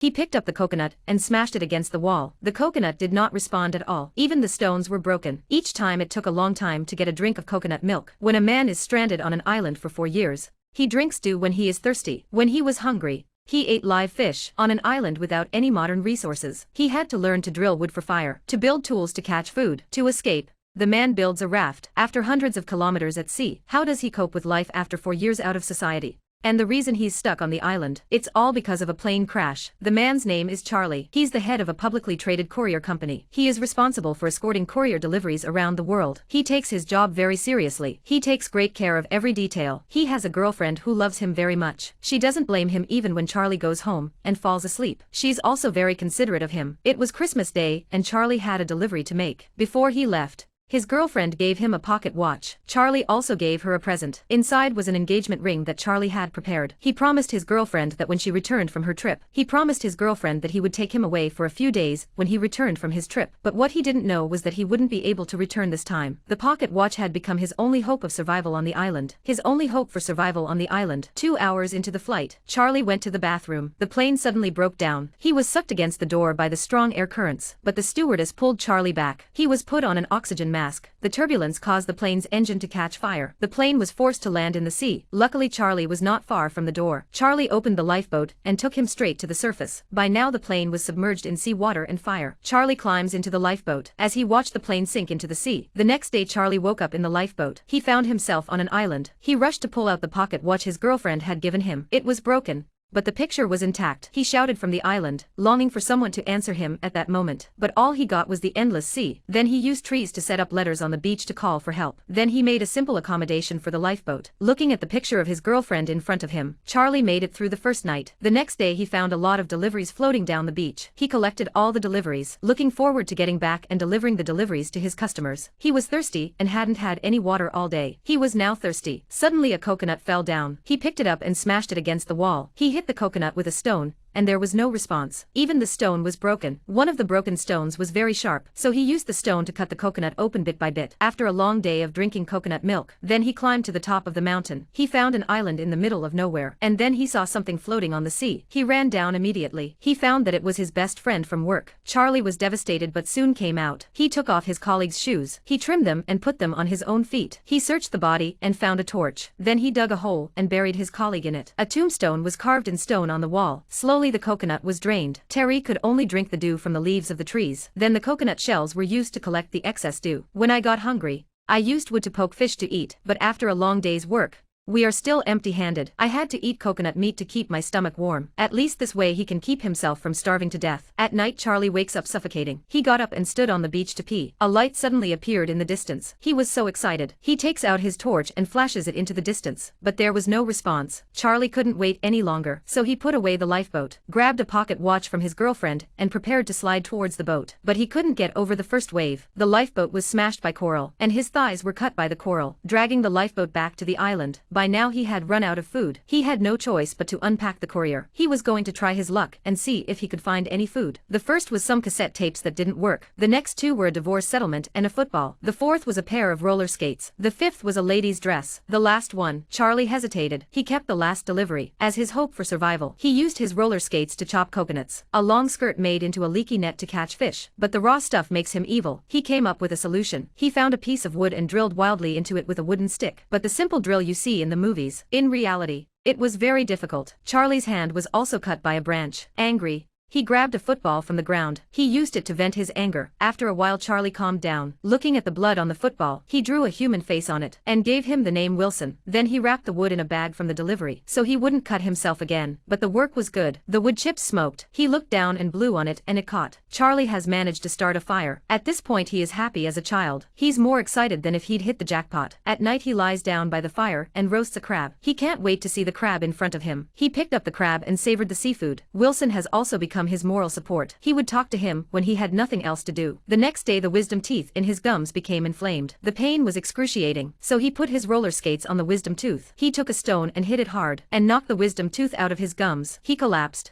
He picked up the coconut and smashed it against the wall. The coconut did not respond at all. Even the stones were broken. Each time it took a long time to get a drink of coconut milk. When a man is stranded on an island for 4 years, he drinks dew when he is thirsty. When he was hungry, he ate live fish. On an island without any modern resources, he had to learn to drill wood for fire, to build tools to catch food. To escape, the man builds a raft. After hundreds of kilometers at sea, how does he cope with life after 4 years out of society? And the reason he's stuck on the island, it's all because of a plane crash. The man's name is Charlie. He's the head of a publicly traded courier company. He is responsible for escorting courier deliveries around the world. He takes his job very seriously. He takes great care of every detail. He has a girlfriend who loves him very much. She doesn't blame him even when Charlie goes home and falls asleep. She's also very considerate of him. It was Christmas Day and Charlie had a delivery to make. Before he left, his girlfriend gave him a pocket watch. Charlie also gave her a present. Inside was an engagement ring that Charlie had prepared. He promised his girlfriend that when she returned from her trip, he would take him away for a few days when he returned from his trip. But what he didn't know was that he wouldn't be able to return this time. The pocket watch had become his only hope of survival on the island. His only hope for survival on the island. 2 hours into the flight, Charlie went to the bathroom. The plane suddenly broke down. He was sucked against the door by the strong air currents, but the stewardess pulled Charlie back. He was put on an oxygen mask. The turbulence caused the plane's engine to catch fire. The plane was forced to land in the sea. Luckily Charlie was not far from the door. Charlie opened the lifeboat and took him straight to the surface. By now the plane was submerged in sea water and fire. Charlie climbs into the lifeboat as he watched the plane sink into the sea. The next day Charlie woke up in the lifeboat. He found himself on an island. He rushed to pull out the pocket watch his girlfriend had given him. It was broken, but the picture was intact. He shouted from the island, longing for someone to answer him at that moment. But all he got was the endless sea. Then he used trees to set up letters on the beach to call for help. Then he made a simple accommodation for the lifeboat. Looking at the picture of his girlfriend in front of him, Charlie made it through the first night. The next day he found a lot of deliveries floating down the beach. He collected all the deliveries, looking forward to getting back and delivering the deliveries to his customers. He was thirsty and hadn't had any water all day. He was now thirsty. Suddenly a coconut fell down. He picked it up and smashed it against the wall. He hit the coconut with a stone, and there was no response. Even the stone was broken. One of the broken stones was very sharp, so he used the stone to cut the coconut open bit by bit. After a long day of drinking coconut milk, then he climbed to the top of the mountain. He found an island in the middle of nowhere, and then he saw something floating on the sea. He ran down immediately. He found that it was his best friend from work. Charlie was devastated but soon came out. He took off his colleague's shoes. He trimmed them and put them on his own feet. He searched the body and found a torch. Then he dug a hole and buried his colleague in it. A tombstone was carved in stone on the wall. Slowly the coconut was drained. Terry could only drink the dew from the leaves of the trees. Then the coconut shells were used to collect the excess dew. When I got hungry, I used wood to poke fish to eat, but after a long day's work, we are still empty-handed. I had to eat coconut meat to keep my stomach warm. At least this way he can keep himself from starving to death. At night Charlie wakes up suffocating. He got up and stood on the beach to pee. A light suddenly appeared in the distance. He was so excited. He takes out his torch and flashes it into the distance. But there was no response. Charlie couldn't wait any longer, so he put away the lifeboat, grabbed a pocket watch from his girlfriend, and prepared to slide towards the boat. But he couldn't get over the first wave. The lifeboat was smashed by coral, and his thighs were cut by the coral, dragging the lifeboat back to the island. By now he had run out of food. He had no choice but to unpack the courier. He was going to try his luck and see if he could find any food. The first was some cassette tapes that didn't work. The next two were a divorce settlement and a football. The fourth was a pair of roller skates. The fifth was a lady's dress. The last one, Charlie hesitated. He kept the last delivery as his hope for survival. He used his roller skates to chop coconuts. A long skirt made into a leaky net to catch fish. But the raw stuff makes him evil. He came up with a solution. He found a piece of wood and drilled wildly into it with a wooden stick. But the simple drill you see in the movies, in reality, it was very difficult. Charlie's hand was also cut by a branch. Angry, he grabbed a football from the ground. He used it to vent his anger. After a while Charlie calmed down. Looking at the blood on the football, he drew a human face on it and gave him the name Wilson. Then he wrapped the wood in a bag from the delivery so he wouldn't cut himself again. But the work was good. The wood chips smoked. He looked down and blew on it and it caught. Charlie has managed to start a fire. At this point he is happy as a child. He's more excited than if he'd hit the jackpot. At night he lies down by the fire and roasts a crab. He can't wait to see the crab in front of him. He picked up the crab and savored the seafood. Wilson has also become his moral support. He would talk to him when he had nothing else to do. The next day the wisdom teeth in his gums became inflamed. The pain was excruciating, so he put his roller skates on the wisdom tooth. He took a stone and hit it hard and knocked the wisdom tooth out of his gums. He collapsed.